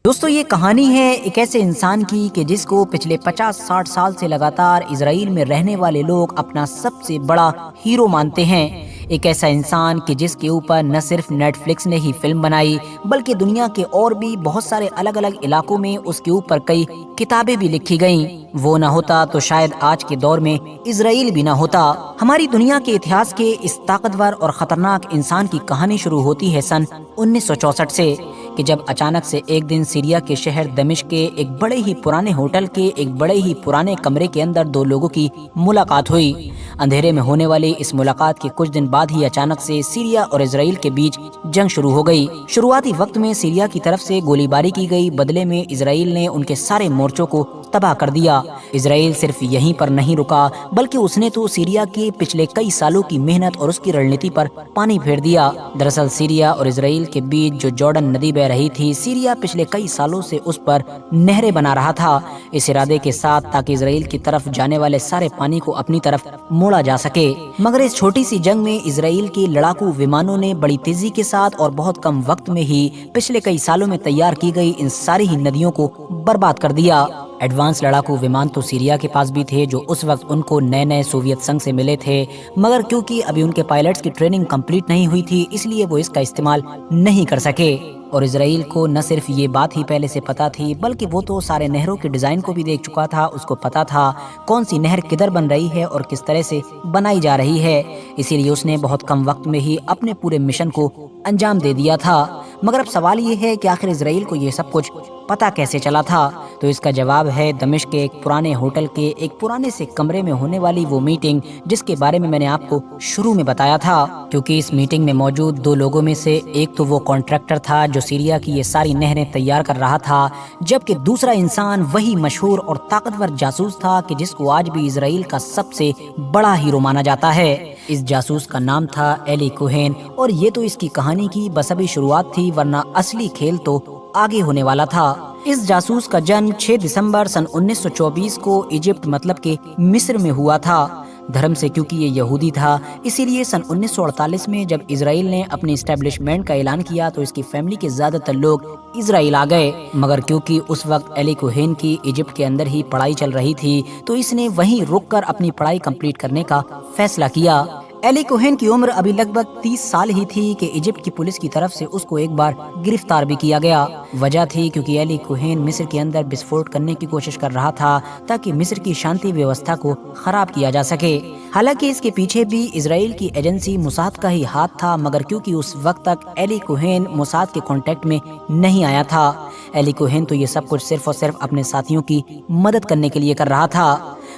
دوستو یہ کہانی ہے ایک ایسے انسان کی کہ جس کو پچھلے 50-60 سال سے لگاتار اسرائیل میں رہنے والے لوگ اپنا سب سے بڑا ہیرو مانتے ہیں۔ ایک ایسا انسان کہ جس کے اوپر نہ صرف نیٹ فلکس نے ہی فلم بنائی بلکہ دنیا کے اور بھی بہت سارے الگ الگ علاقوں میں اس کے اوپر کئی کتابیں بھی لکھی گئیں۔ وہ نہ ہوتا تو شاید آج کے دور میں اسرائیل بھی نہ ہوتا۔ ہماری دنیا کے اتہاس کے اس طاقتور اور خطرناک انسان کی کہانی شروع ہوتی ہے سن 1964 سے، کہ جب اچانک سے ایک دن سیریا کے شہر دمشق کے ایک بڑے ہی پرانے ہوٹل کے ایک بڑے ہی پرانے کمرے کے اندر دو لوگوں کی ملاقات ہوئی۔ اندھیرے میں ہونے والی اس ملاقات کے کچھ دن بعد ہی اچانک سے سیریا اور اسرائیل کے بیچ جنگ شروع ہو گئی۔ شروعاتی وقت میں سیریا کی طرف سے گولی باری کی گئی، بدلے میں اسرائیل نے ان کے سارے مورچوں کو تباہ کر دیا۔ اسرائیل صرف یہیں پر نہیں رکا بلکہ اس نے تو سیریا کے پچھلے کئی سالوں کی محنت اور اس کی رڑنیتی پر پانی پھیر دیا۔ دراصل سیریا اور اسرائیل کے بیچ جو جارڈن ندی بہ رہی تھی، سیریا پچھلے کئی سالوں سے اس پر نہریں بنا رہا تھا، اس ارادے کے ساتھ تاکہ اسرائیل کی طرف جانے والے سارے پانی کو اپنی طرف موڑا جا سکے۔ مگر اس چھوٹی سی جنگ میں اسرائیل کے لڑاکو ومانوں نے بڑی تیزی کے ساتھ اور بہت کم وقت میں ہی پچھلے کئی سالوں میں تیار کی گئی ان ساری ہی ندیوں کو برباد کر دیا۔ ایڈوانس لڑاکو ومان تو سیریا کے پاس بھی تھے جو اس وقت ان کو نئے سوویت سنگ سے ملے تھے، مگر کیونکہ ابھی ان کے پائلٹس کی ٹریننگ کمپلیٹ نہیں ہوئی تھی اس لیے وہ اس کا استعمال نہیں کر سکے۔ اور اسرائیل کو نہ صرف یہ بات ہی پہلے سے پتا تھی بلکہ وہ تو سارے نہروں کے ڈیزائن کو بھی دیکھ چکا تھا، اس کو پتا تھا کون سی نہر کدھر بن رہی ہے اور کس طرح سے بنائی جا رہی ہے، اسی لیے اس نے بہت کم وقت میں ہی اپنے پورے مشن کو انجام دے دیا تھا۔ مگر اب سوال یہ ہے کہ آخر اسرائیل کو یہ سب کچھ پتا کیسے چلا تھا؟ تو اس کا جواب ہے دمشق کے ایک پرانے ہوٹل کے ایک پرانے سے کمرے میں ہونے والی وہ میٹنگ جس کے بارے میں نے آپ کو شروع میں بتایا تھا۔ کیونکہ اس میٹنگ میں موجود دو لوگوں میں سے ایک تو وہ کانٹریکٹر تھا جو سیریا کی یہ ساری نہریں تیار کر رہا تھا، جبکہ دوسرا انسان وہی مشہور اور طاقتور جاسوس تھا کہ جس کو آج بھی اسرائیل کا سب سے بڑا ہیرو مانا جاتا ہے۔ اس جاسوس کا نام تھا ایلی کوہین، اور یہ تو اس کی کہانی کی بس ابھی شروعات تھی، ورنہ اصلی کھیل تو آگے ہونے والا تھا۔ اس جاسوس کا جنم 6 دسمبر سن 1924 کو ایجپٹ مطلب کہ مصر میں ہوا تھا۔ دھرم سے کیونکہ یہ یہودی تھا اسی لیے سن 1948 میں جب اسرائیل نے اپنی اسٹیبلشمنٹ کا اعلان کیا تو اس کی فیملی کے زیادہ تر لوگ اسرائیل آ گئے، مگر کیونکہ اس وقت ایلی کوہین کی ایجپٹ کے اندر ہی پڑھائی چل رہی تھی تو اس نے وہیں رک کر اپنی پڑھائی کمپلیٹ کرنے کا فیصلہ کیا۔ ایلی کوہین کی عمر ابھی لگ بھگ 30 سال ہی تھی کہ ایجپٹ کی پولیس کی طرف سے اس کو ایک بار گرفتار بھی کیا گیا۔ وجہ تھی کیونکہ ایلی کوہین مصر کے اندر بسفوٹ کرنے کی کوشش کر رہا تھا تاکہ مصر کی شانتی ویوستھا کو خراب کیا جا سکے۔ حالانکہ اس کے پیچھے بھی اسرائیل کی ایجنسی موساد کا ہی ہاتھ تھا، مگر کیونکہ اس وقت تک ایلی کوہین موساد کے کانٹیکٹ میں نہیں آیا تھا، ایلی کوہین تو یہ سب کچھ صرف اور صرف اپنے ساتھیوں کی مدد کرنے کے لیے کر رہا تھا۔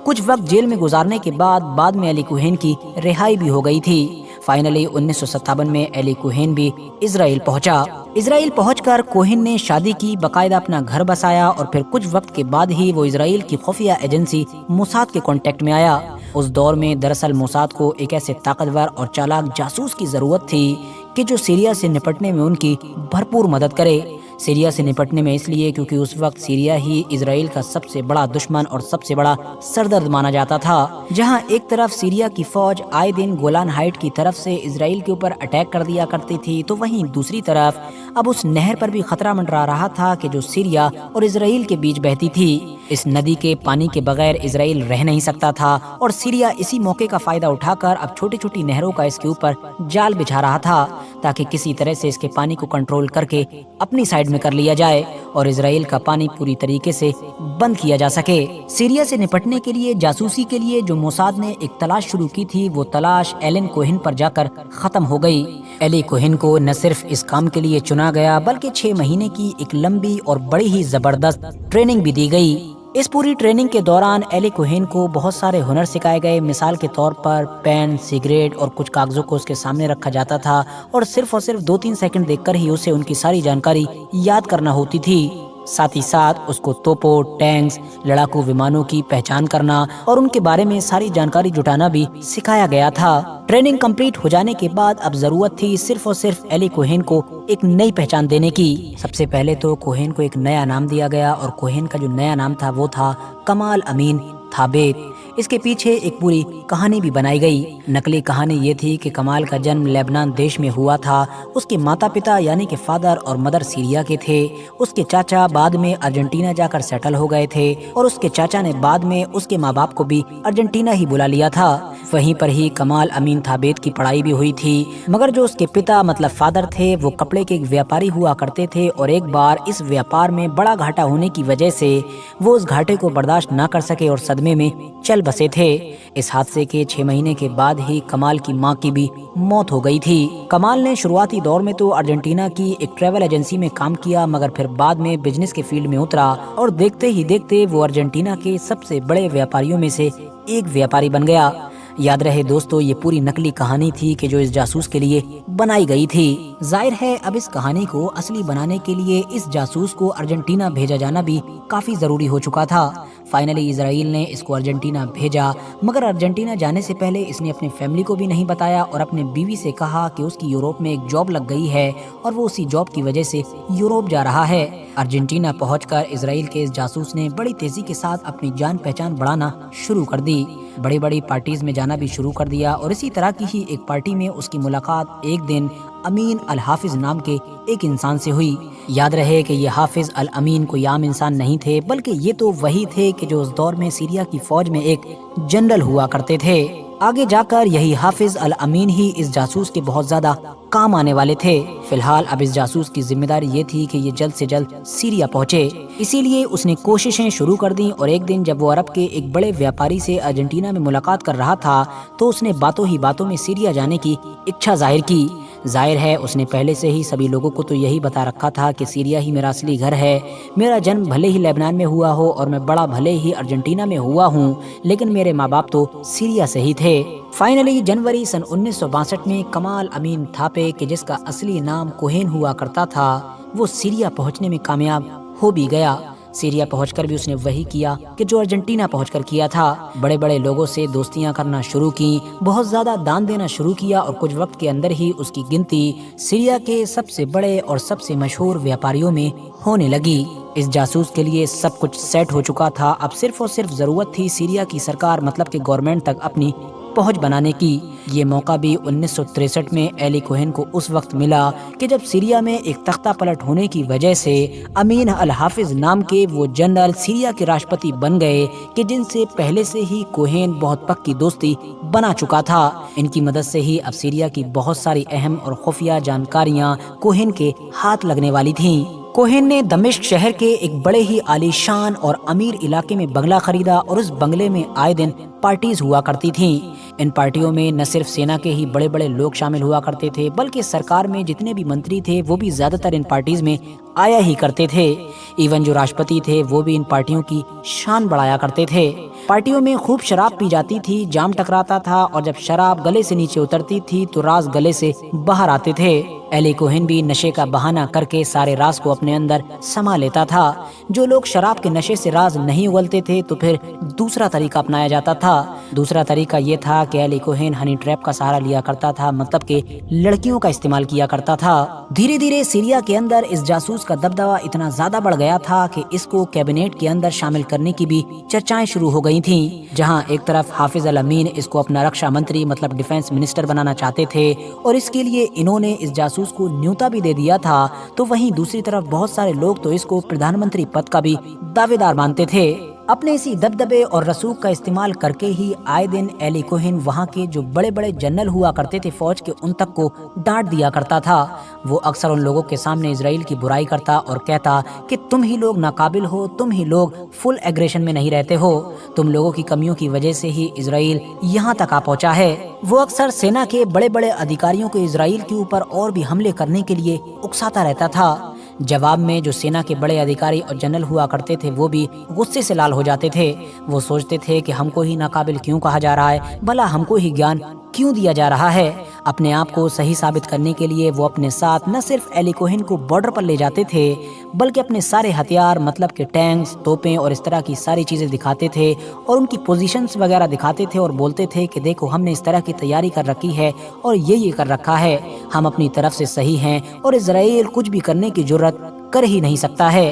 کچھ وقت جیل میں گزارنے کے بعد میں ایلی کوہین کی رہائی بھی ہو گئی تھی۔ فائنلی 1957 میں ایلی کوہین بھی اسرائیل پہنچا۔ اسرائیل پہنچ کر کوہین نے شادی کی، باقاعدہ اپنا گھر بسایا اور پھر کچھ وقت کے بعد ہی وہ اسرائیل کی خفیہ ایجنسی موساد کے کانٹیکٹ میں آیا۔ اس دور میں دراصل موساد کو ایک ایسے طاقتور اور چالاک جاسوس کی ضرورت تھی کہ جو سیریا سے نپٹنے میں ان کی بھرپور مدد کرے۔ سیریا سے نپٹنے میں اس لیے کیونکہ اس وقت سیریا ہی اسرائیل کا سب سے بڑا دشمن اور سب سے بڑا سردرد مانا جاتا تھا، جہاں ایک طرف سیریا کی فوج آئے دن گولان ہائٹ کی طرف سے اسرائیل کے اوپر اٹیک کر دیا کرتی تھی، تو وہیں دوسری طرف اب اس نہر پر بھی خطرہ منڈرا رہا تھا کہ جو سیریا اور اسرائیل کے بیچ بہتی تھی۔ اس ندی کے پانی کے بغیر اسرائیل رہ نہیں سکتا تھا اور سیریا اسی موقع کا فائدہ اٹھا کر اب چھوٹی چھوٹی نہروں کا اس کے اوپر جال بچھا رہا تھا تاکہ کسی طرح سے اس کے پانی کو کنٹرول کر کے اپنی سائیڈ میں کر لیا جائے اور اسرائیل کا پانی پوری طریقے سے بند کیا جا سکے۔ سیریا سے نپٹنے کے لیے جاسوسی کے لیے جو موساد نے ایک تلاش شروع کی تھی وہ تلاش ایلن کوہین پر جا کر ختم ہو گئی۔ ایلی کوہین کو نہ صرف اس کام کے لیے چنا گیا بلکہ 6 مہینے کی ایک لمبی اور بڑی ہی زبردست ٹریننگ بھی دی گئی۔ اس پوری ٹریننگ کے دوران ایلی کوہین کو بہت سارے ہنر سکھائے گئے، مثال کے طور پر پین، سگریٹ اور کچھ کاغذوں کو اس کے سامنے رکھا جاتا تھا اور صرف 2-3 سیکنڈ دیکھ کر ہی اسے ان کی ساری جانکاری یاد کرنا ہوتی تھی۔ ساتھ ہی ساتھ اس کو توپوں، ٹینکس، لڑاکو ومانوں کی پہچان کرنا اور ان کے بارے میں ساری جانکاری جٹانا بھی سکھایا گیا تھا۔ ٹریننگ کمپلیٹ ہو جانے کے بعد اب ضرورت تھی صرف اور صرف ایلی کوہین کو ایک نئی پہچان دینے کی۔ سب سے پہلے تو کوہین کو ایک نیا نام دیا گیا اور کوہین کا جو نیا نام تھا وہ تھا کمال امین تھابیت۔ اس کے پیچھے ایک پوری کہانی بھی بنائی گئی۔ نقلی کہانی یہ تھی کہ کمال کا جنم لیبنان دیش میں ہوا تھا۔ اس کے ماتا پتا یعنی کہ فادر اور مدر سیریا کے تھے۔ اس کے چاچا بعد میں ارجنٹینا جا کر سیٹل ہو گئے تھے اور اس کے چاچا نے بعد میں اس کے ماں باپ کو بھی ارجنٹینا ہی بلا لیا تھا۔ وہیں پر ہی کمال امین تھابیت کی پڑھائی بھی ہوئی تھی، مگر جو اس کے پتا مطلب فادر تھے وہ کپڑے کے ایک ویاپاری ہوا کرتے تھے، اور ایک بار اس ویاپار میں بڑا گھاٹا ہونے کی وجہ سے وہ اس گھاٹے کو برداشت نہ کر سکے اور صدمے میں چل بسے تھے۔ اس حادثے کے 6 مہینے کے بعد ہی کمال کی ماں کی بھی موت ہو گئی تھی۔ کمال نے شروعاتی دور میں تو ارجنٹینا کی ایک ٹریول ایجنسی میں کام کیا، مگر پھر بعد میں بزنس کے فیلڈ میں اترا اور دیکھتے ہی دیکھتے وہ ارجنٹینا کے سب سے بڑے ویاپاریوں میں سے ایک ویاپاری بن گیا۔ یاد رہے دوستو، یہ پوری نقلی کہانی تھی کہ جو اس جاسوس کے لیے بنائی گئی تھی۔ ظاہر ہے اب اس کہانی کو اصلی بنانے کے لیے اس جاسوس کو ارجنٹینا بھیجا جانا بھی کافی ضروری ہو چکا تھا۔ فائنلی اسرائیل نے اس کو ارجنٹینا بھیجا، مگر ارجنٹینا جانے سے پہلے اس نے اپنے فیملی کو بھی نہیں بتایا اور اپنے بیوی سے کہا کہ اس کی یوروپ میں ایک جاب لگ گئی ہے اور وہ اسی جاب کی وجہ سے یوروپ جا رہا ہے۔ ارجنٹینا پہنچ کر اسرائیل کے اس جاسوس نے بڑی تیزی کے ساتھ اپنی جان پہچان بڑھانا شروع کر دی، بڑی بڑی پارٹیز میں جانا بھی شروع کر دیا، اور اسی طرح کی ہی ایک پارٹی میں اس کی ملاقات ایک دن امین الحافظ نام کے ایک انسان سے ہوئی۔ یاد رہے کہ یہ حافظ الامین کوئی عام انسان نہیں تھے، بلکہ یہ تو وہی تھے کہ جو اس دور میں سیریا کی فوج میں ایک جنرل ہوا کرتے تھے۔ آگے جا کر یہی حافظ الامین ہی اس جاسوس کے بہت زیادہ کام آنے والے تھے۔ فی الحال اب اس جاسوس کی ذمہ داری یہ تھی کہ یہ جلد سے جلد سیریا پہنچے، اسی لیے اس نے کوششیں شروع کر دیں، اور ایک دن جب وہ عرب کے ایک بڑے ویاپاری سے ارجنٹینا میں ملاقات کر رہا تھا تو اس نے باتوں ہی باتوں میں سیریا جانے کی اچھا ظاہر کی۔ ظاہر ہے اس نے پہلے سے ہی سبھی لوگوں کو تو یہی بتا رکھا تھا کہ سیریا ہی میرا اصلی گھر ہے، میرا جنم بھلے ہی لیبنان میں ہوا ہو اور میں بڑا بھلے ہی ارجنٹینا میں ہوا ہوں، لیکن میرے ماں باپ تو سیریا سے ہی تھے۔ فائنلی جنوری سن 1962 میں کمال امین تھاپے کہ جس کا اصلی نام کوہین ہوا کرتا تھا، وہ سیریا پہنچنے میں کامیاب ہو بھی گیا۔ سیریا پہنچ کر بھی اس نے وہی کیا کہ جو ارجنٹینا پہنچ کر کیا تھا، بڑے بڑے لوگوں سے دوستیاں کرنا شروع کی، بہت زیادہ دان دینا شروع کیا، اور کچھ وقت کے اندر ہی اس کی گنتی سیریا کے سب سے بڑے اور سب سے مشہور ویاپاریوں میں ہونے لگی۔ اس جاسوس کے لیے سب کچھ سیٹ ہو چکا تھا، اب صرف اور صرف ضرورت تھی سیریا کی سرکار مطلب کہ گورنمنٹ تک اپنی پہنچ بنانے کی۔ یہ موقع بھی 1963 میں ایلی کوہن کو اس وقت ملا کہ جب سیریا میں ایک تختہ پلٹ ہونے کی وجہ سے امین الحافظ نام کے وہ جنرل سیریا کے راشٹرپتی بن گئے کہ جن سے پہلے سے ہی کوہن بہت پکی دوستی بنا چکا تھا۔ ان کی مدد سے ہی اب سیریا کی بہت ساری اہم اور خفیہ جانکاریاں کوہن کے ہاتھ لگنے والی تھیں۔ کوہن نے دمشق شہر کے ایک بڑے ہی عالی شان اور امیر علاقے میں بنگلہ خریدا، اور اس بنگلے میں آئے دن پارٹیز ہوا کرتی تھیں۔ ان پارٹیوں میں نہ صرف سینا کے ہی بڑے بڑے لوگ شامل ہوا کرتے تھے، بلکہ سرکار میں جتنے بھی منتری تھے وہ بھی زیادہ تر ان پارٹیز میں آیا ہی کرتے تھے۔ ایون جو راشٹرپتی تھے وہ بھی ان پارٹیوں کی شان بڑھایا کرتے تھے۔ پارٹیوں میں خوب شراب پی جاتی تھی، جام ٹکراتا تھا، اور جب شراب گلے سے نیچے اترتی تھی تو راز گلے سے باہر آتے تھے۔ ایلی کوہن بھی نشے کا بہانہ کر کے سارے راز کو اپنے اندر سما لیتا تھا۔ جو لوگ شراب کے نشے سے راز نہیں اگلتے تھے تو پھر دوسرا طریقہ اپنایا جاتا تھا۔ دوسرا طریقہ یہ تھا کہ ایلی کوہن ہنی ٹریپ کا سہارا لیا کرتا تھا، مطلب کہ لڑکیوں کا استعمال کیا کرتا تھا۔ دھیرے دھیرے سیریا کے اندر اس جاسوس کا دبدبہ اتنا زیادہ بڑھ گیا تھا کہ اس کو کیبنیٹ کے اندر شامل کرنے کی بھی چرچائیں شروع ہو گئی تھیں۔ جہاں ایک طرف حافظ الامین اس کو اپنا رکشا منتری مطلب ڈیفنس منسٹر بنانا چاہتے تھے، اور اس کے لیے انہوں نے اس جاسوس کو نیوتا بھی دے دیا تھا، تو وہیں دوسری طرف بہت سارے لوگ تو اس کو پردھان منتری پد کا بھی دعوے دار مانتے تھے۔ اپنے اسی دبدبے اور رسوخ کا استعمال کر کے ہی آئے دن ایلی کوہن وہاں کے جو بڑے بڑے جنرل ہوا کرتے تھے فوج کے، ان تک کو ڈانٹ دیا کرتا تھا۔ وہ اکثر ان لوگوں کے سامنے اسرائیل کی برائی کرتا اور کہتا کہ تم ہی لوگ ناقابل ہو، تم ہی لوگ فل ایگریشن میں نہیں رہتے ہو، تم لوگوں کی کمیوں کی وجہ سے ہی اسرائیل یہاں تک آ پہنچا ہے۔ وہ اکثر سینا کے بڑے بڑے ادھیکاریوں کو اسرائیل کے اوپر اور بھی حملے کرنے کے لیے اکساتا رہتا تھا۔ جواب میں جو سینا کے بڑے ادھیکاری اور جنرل ہوا کرتے تھے وہ بھی غصے سے لال ہو جاتے تھے۔ وہ سوچتے تھے کہ ہم کو ہی ناقابل کیوں کہا جا رہا ہے، بھلا ہم کو ہی گیان کیوں دیا جا رہا ہے۔ اپنے آپ کو صحیح ثابت کرنے کے لیے وہ اپنے ساتھ نہ صرف ایلی کوہن کو بارڈر پر لے جاتے تھے، بلکہ اپنے سارے ہتھیار مطلب کہ ٹینکس، توپیں اور اس طرح کی ساری چیزیں دکھاتے تھے، اور ان کی پوزیشنز وغیرہ دکھاتے تھے، اور بولتے تھے کہ دیکھو ہم نے اس طرح کی تیاری کر رکھی ہے اور یہ کر رکھا ہے، ہم اپنی طرف سے صحیح ہیں اور اسرائیل کچھ بھی کرنے کی جرت کر ہی نہیں سکتا ہے۔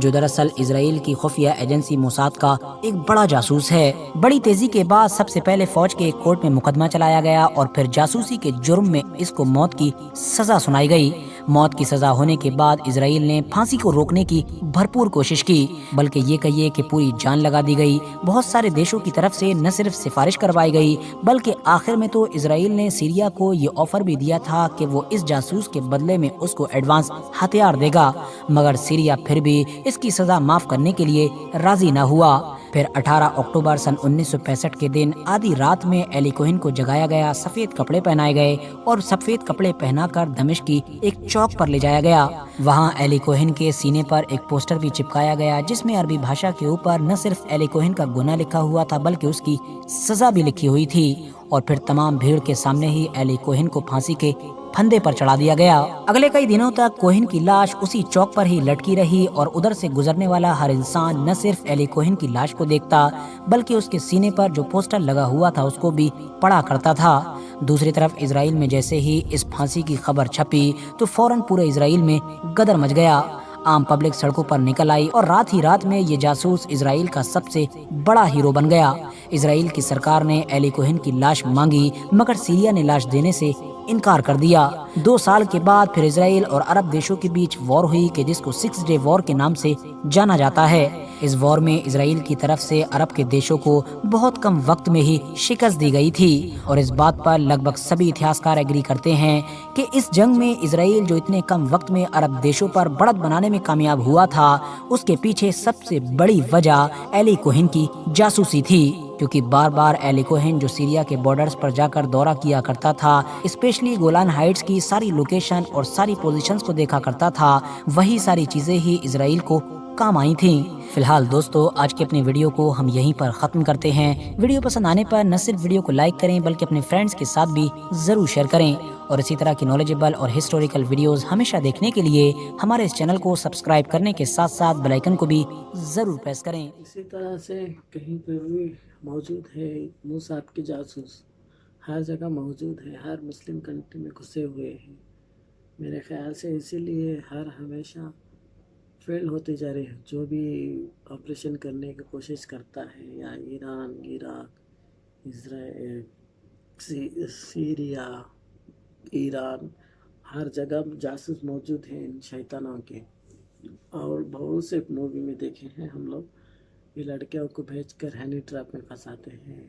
جو دراصل اسرائیل کی خفیہ ایجنسی موساد کا ایک بڑا جاسوس ہے۔ بڑی تیزی کے بعد سب سے پہلے فوج کے ایک کورٹ میں مقدمہ چلایا گیا اور پھر جاسوسی کے جرم میں اس کو موت کی سزا سنائی گئی۔ موت کی سزا ہونے کے بعد اسرائیل نے پھانسی کو روکنے کی بھرپور کوشش کی، بلکہ یہ کہیے کہ پوری جان لگا دی گئی۔ بہت سارے دیشوں کی طرف سے نہ صرف سفارش کروائی گئی بلکہ آخر میں تو اسرائیل نے سیریا کو یہ آفر بھی دیا تھا کہ وہ اس جاسوس کے بدلے میں اس کو ایڈوانس ہتھیار دے گا، مگر سیریا پھر بھی اس کی سزا معاف کرنے کے لیے راضی نہ ہوا۔ پھر 18 اکتوبر سن 1965 کے دن آدھی رات میں ایلی کوہن کو جگایا گیا، سفید کپڑے پہنائے گئے اور سفید کپڑے پہنا کر دمشق کی ایک چوک پر لے جایا گیا۔ وہاں ایلی کوہن کے سینے پر ایک پوسٹر بھی چپکایا گیا جس میں عربی بھاشا کے اوپر نہ صرف ایلی کوہن کا گناہ لکھا ہوا تھا بلکہ اس کی سزا بھی لکھی ہوئی تھی، اور پھر تمام بھیڑ کے سامنے ہی ایلی کوہن کو پھانسی کے پھندے پر چڑھا دیا گیا۔ اگلے کئی دنوں تک کوہن کی لاش اسی چوک پر ہی لٹکی رہی اور ادھر سے گزرنے والا ہر انسان نہ صرف ایلی کوہن کی لاش کو دیکھتا بلکہ اس کے سینے پر جو پوسٹر لگا ہوا تھا اس کو بھی پڑھا کرتا تھا۔ دوسری طرف اسرائیل میں جیسے ہی اس پھانسی کی خبر چھپی تو فوراً پورے اسرائیل میں گدر مچ گیا۔ عام پبلک سڑکوں پر نکل آئی اور رات ہی رات میں یہ جاسوس اسرائیل کا سب سے بڑا ہیرو بن گیا۔ اسرائیل کی سرکار نے ایلی کوہن کی لاش مانگی مگر سیریا نے لاش دینے سے انکار کر دیا۔ 2 سال کے بعد پھر اسرائیل اور عرب دیشوں کے بیچ وار ہوئی کہ جس کو 6 ڈے وار کے نام سے جانا جاتا ہے۔ اس وار میں اسرائیل کی طرف سے عرب کے دیشوں کو بہت کم وقت میں ہی شکست دی گئی تھی، اور اس بات پر لگ بھگ سبھی اتہاسکار ایگری کرتے ہیں کہ اس جنگ میں اسرائیل جو اتنے کم وقت میں عرب دیشوں پر بڑھت بنانے میں کامیاب ہوا تھا اس کے پیچھے سب سے بڑی وجہ ایلی کوہن کی جاسوسی تھی، کیونکہ بار بار ایلی کوہن جو سیریا کے بارڈرز پر جا کر دورہ کیا کرتا تھا، اسپیشلی گولان ہائٹس کی ساری لوکیشن اور ساری پوزیشنز کو دیکھا کرتا تھا، وہی ساری چیزیں ہی اسرائیل کو کام آئی تھیں۔ فی الحال دوستو آج کی اپنی ویڈیو کو ہم یہیں پر ختم کرتے ہیں۔ ویڈیو پسند آنے پر نہ صرف ویڈیو کو لائک کریں بلکہ اپنے فرینڈز کے ساتھ بھی ضرور شیئر کریں، اور اسی طرح کی نالجیبل اور ہسٹوریکل ویڈیوز ہمیشہ دیکھنے کے لیے ہمارے اس چینل کو سبسکرائب کرنے کے ساتھ ساتھ بیل آئیکن کو بھی ضرور پریس کریں۔ اسی طرح سے کہیں پہ بھی موجود ہے موساد کے جاسوس، ہر جگہ موجود ہے، ہر مسلم کنٹری میں گھسے ہوئے ہیں۔ میرے خیال سے اسی لیے ہمیشہ فیل ہوتے جا رہے ہیں۔ جو بھی آپریشن کرنے کی کوشش کرتا ہے، یا ایران، عراق، اسرائیل، سیریا، ایران، ہر جگہ جاسوس موجود ہیں ان شیطانوں کے۔ اور بہت سے مووی میں دیکھے ہیں ہم لوگ، یہ لڑکیوں کو بھیج کر ہینی ٹریپ میں پھنساتے ہیں،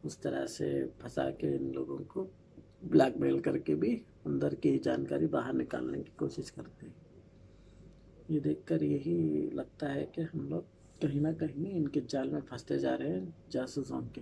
اس طرح سے پھنسا کے ان لوگوں کو بلیک میل کر کے بھی اندر کی جانکاری باہر نکالنے کی کوشش کرتے ہیں۔ یہ دیکھ کر یہی لگتا ہے کہ ہم لوگ کہیں نہ کہیں ان کے جال میں پھنستے جا رہے ہیں جاسوسوں کے۔